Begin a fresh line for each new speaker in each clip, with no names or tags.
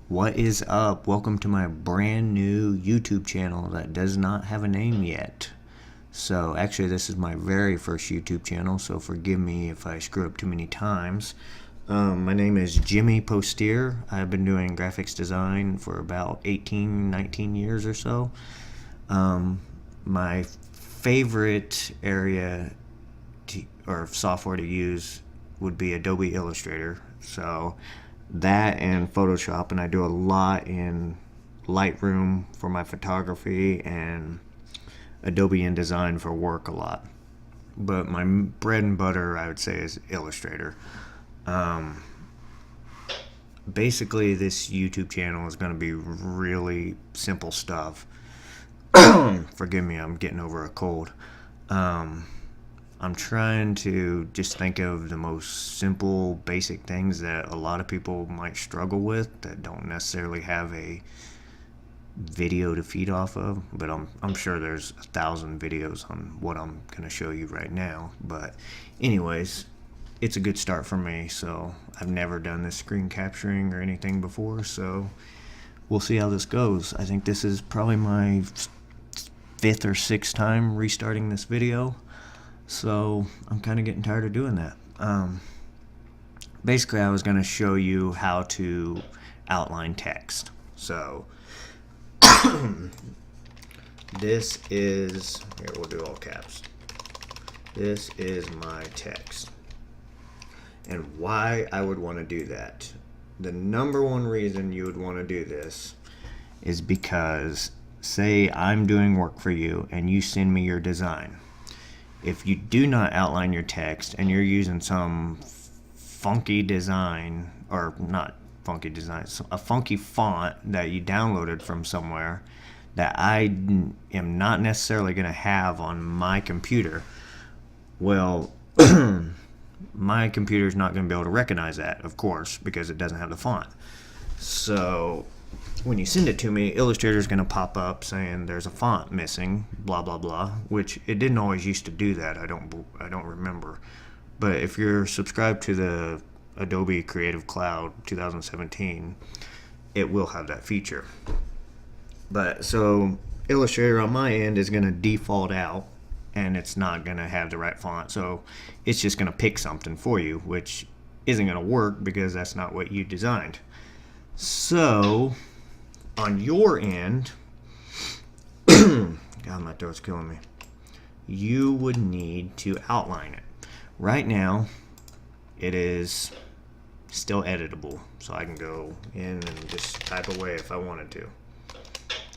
What is up? Welcome to my brand new YouTube channel that does not have a name yet. So actually this is my very first YouTube channel, so forgive me if I screw up too many times. My name is Jimmy Postier. I've been doing graphics design for about 19 years or so. My favorite area or software to use would be Adobe Illustrator. So that and Photoshop, and I do a lot in Lightroom for my photography and Adobe InDesign for work a lot. But my bread and butter, I would say, is Illustrator. Basically, this YouTube channel is going to be really simple stuff. Forgive me, I'm getting over a cold. I'm trying to just think of the most simple, basic things that a lot of people might struggle with that don't necessarily have a video to feed off of. But I'm sure there's 1,000 videos on what I'm going to show you right now. But anyways, it's a good start for me. So I've never done this screen capturing or anything before. So we'll see how this goes. I think this is probably my 5th or 6th time restarting this video. So I'm kind of getting tired of doing that. Basically, I was going to show you how to outline text. So this is, here we'll do all caps. This is my text. And why I would want to do that. The number one reason you would want to do this is because, say I'm doing work for you and you send me your design. If you do not outline your text and you're using some funky design, or not funky design, a funky font that you downloaded from somewhere that I am not necessarily going to have on my computer, well, my computer is not going to be able to recognize that, of course, because it doesn't have the font. So when you send it to me, Illustrator is going to pop up saying there's a font missing, blah blah blah, which it didn't always used to do that. I don't remember. But if you're subscribed to the Adobe Creative Cloud 2017, it will have that feature. But so Illustrator on my end is going to default out, and it's not going to have the right font. So it's just going to pick something for you, which isn't going to work because that's not what you designed. So on your end, God, my throat's killing me, you would need to outline it. Right now, it is still editable, so I can go in and just type away if I wanted to.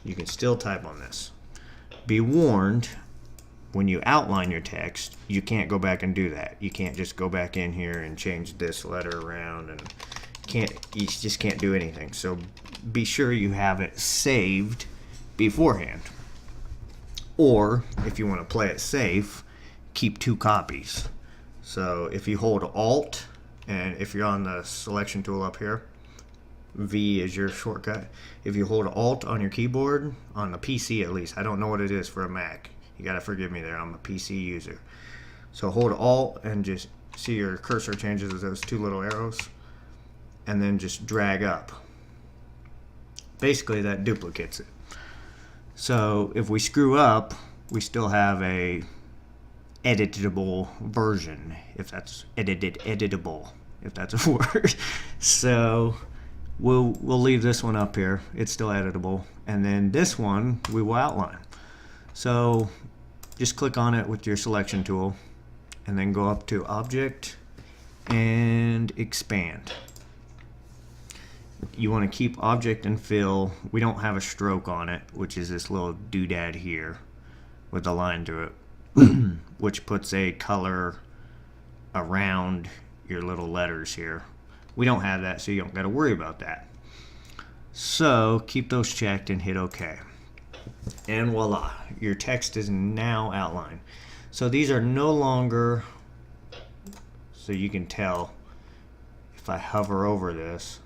You can still type on this. Be warned, when you outline your text, you can't go back and do that. You can't just go back in here and change this letter around, and you just can't do anything. So be sure you have it saved beforehand. Or if you want to play it safe, keep 2 copies. So if you hold Alt, and if you're on the selection tool up here, V is your shortcut. If you hold Alt on your keyboard, on the PC at least, I don't know what it is for a Mac. You gotta forgive me there, I'm a PC user. So hold Alt and just see your cursor changes to those 2 little arrows, and then just drag up. Basically that duplicates it. So if we screw up, we still have a editable version, if that's editable, if that's a word. So we'll leave this one up here. It's still editable, and then this one we will outline. So just click on it with your selection tool, and then go up to Object and Expand. You want to keep Object and Fill. We don't have a stroke on it, which is this little doodad here with a line through it, which puts a color around your little letters here. We don't have that, so you don't got to worry about that. So keep those checked and hit OK. And voila, your text is now outlined. So these are no longer, so you can tell if I hover over this,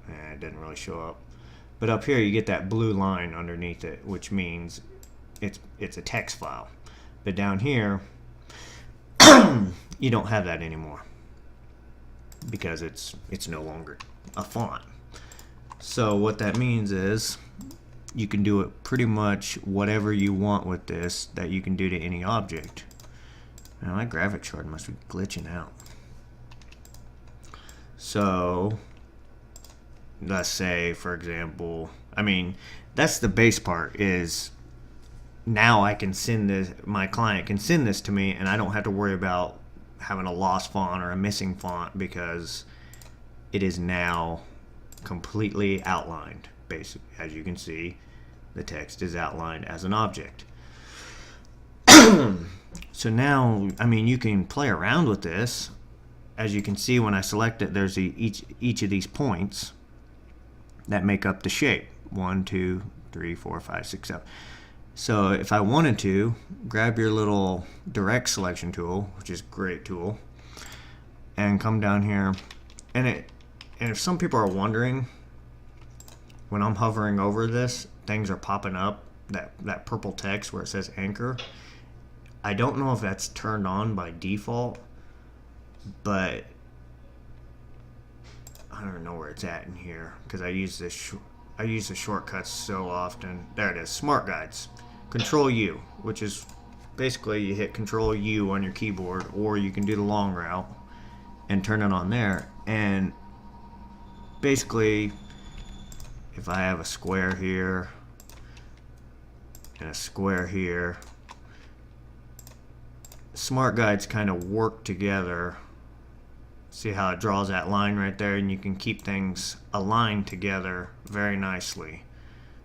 it didn't really show up, but up here you get that blue line underneath it, which means it's a text file. But down here you don't have that anymore because it's no longer a font. So what that means is you can do it pretty much whatever you want with this that you can do to any object. Now my graphics card must be glitching out. So let's say, for example, I mean, that's the base part, is now I can send this, my client can send this to me, and I don't have to worry about having a lost font or a missing font, because it is now completely outlined. Basically, as you can see, the text is outlined as an object. So now, I mean, you can play around with this. As you can see, when I select it, there's each of these points that make up the shape. 1, 2, 3, 4, 5, 6, 7. So if I wanted to, grab your little direct selection tool, which is a great tool, and come down here, and if some people are wondering, when I'm hovering over this, things are popping up, that purple text where it says anchor. I don't know if that's turned on by default, but I don't know where it's at in here, because I use the shortcuts so often. There it is, Smart Guides. Control U, which is basically you hit Control U on your keyboard, or you can do the long route and turn it on there. And basically, if I have a square here and a square here, Smart Guides kind of work together. See how it draws that line right there, and you can keep things aligned together very nicely.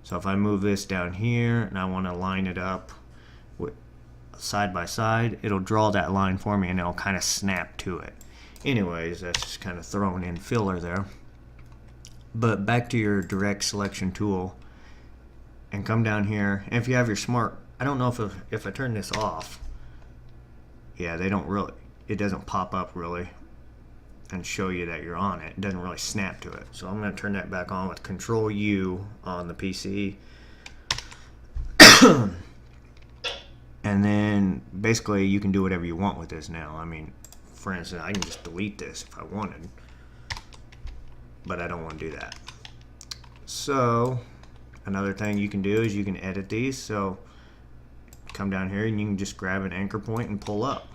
So if I move this down here and I want to line it up with side by side, it'll draw that line for me, and it'll kind of snap to it. Anyways, that's just kind of thrown in filler there. But back to your direct selection tool, and come down here, and if you have your smart, I don't know if I turn this off, yeah, they don't really, it doesn't pop up really and show you that you're on it. It doesn't really snap to it. So I'm going to turn that back on with Control U on the PC. And then basically you can do whatever you want with this now. I mean, for instance, I can just delete this if I wanted, but I don't want to do that. So another thing you can do is you can edit these. So come down here and you can just grab an anchor point and pull up.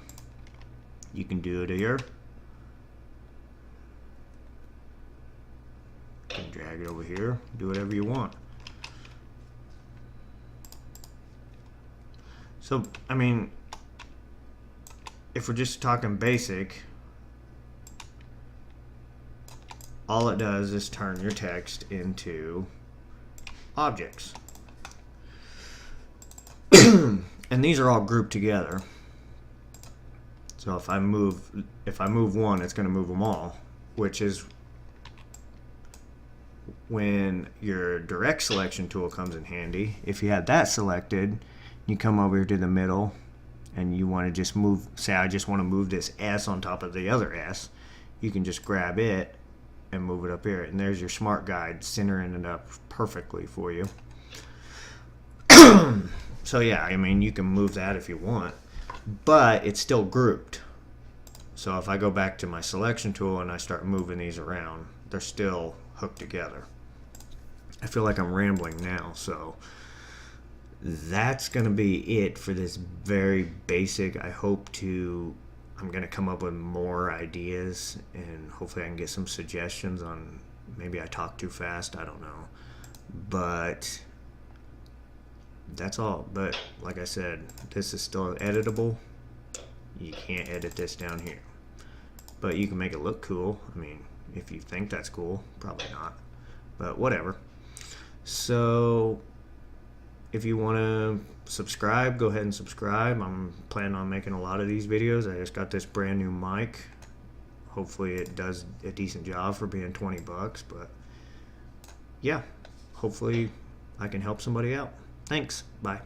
You can do it here. You can drag it over here, do whatever you want. So, I mean, if we're just talking basic, all it does is turn your text into objects. And these are all grouped together. So if I move one, it's going to move them all, which is when your direct selection tool comes in handy. If you have that selected, you come over here to the middle and you want to just move, say I just want to move this S on top of the other S, you can just grab it and move it up here, and there's your smart guide centering it up perfectly for you. So yeah, I mean, you can move that if you want, but it's still grouped. So if I go back to my selection tool and I start moving these around, they're still hooked together. I feel like I'm rambling now, so that's going to be it for this very basic. I'm going to come up with more ideas, and hopefully I can get some suggestions on, maybe I talk too fast, I don't know. But that's all. But like I said, this is still editable. You can't edit this down here, but you can make it look cool. I mean, if you think that's cool, probably not, but whatever. So if you want to subscribe, go ahead and subscribe. I'm planning on making a lot of these videos. I just got this brand new mic. Hopefully it does a decent job for being 20 bucks, but yeah, hopefully I can help somebody out. Thanks. Bye.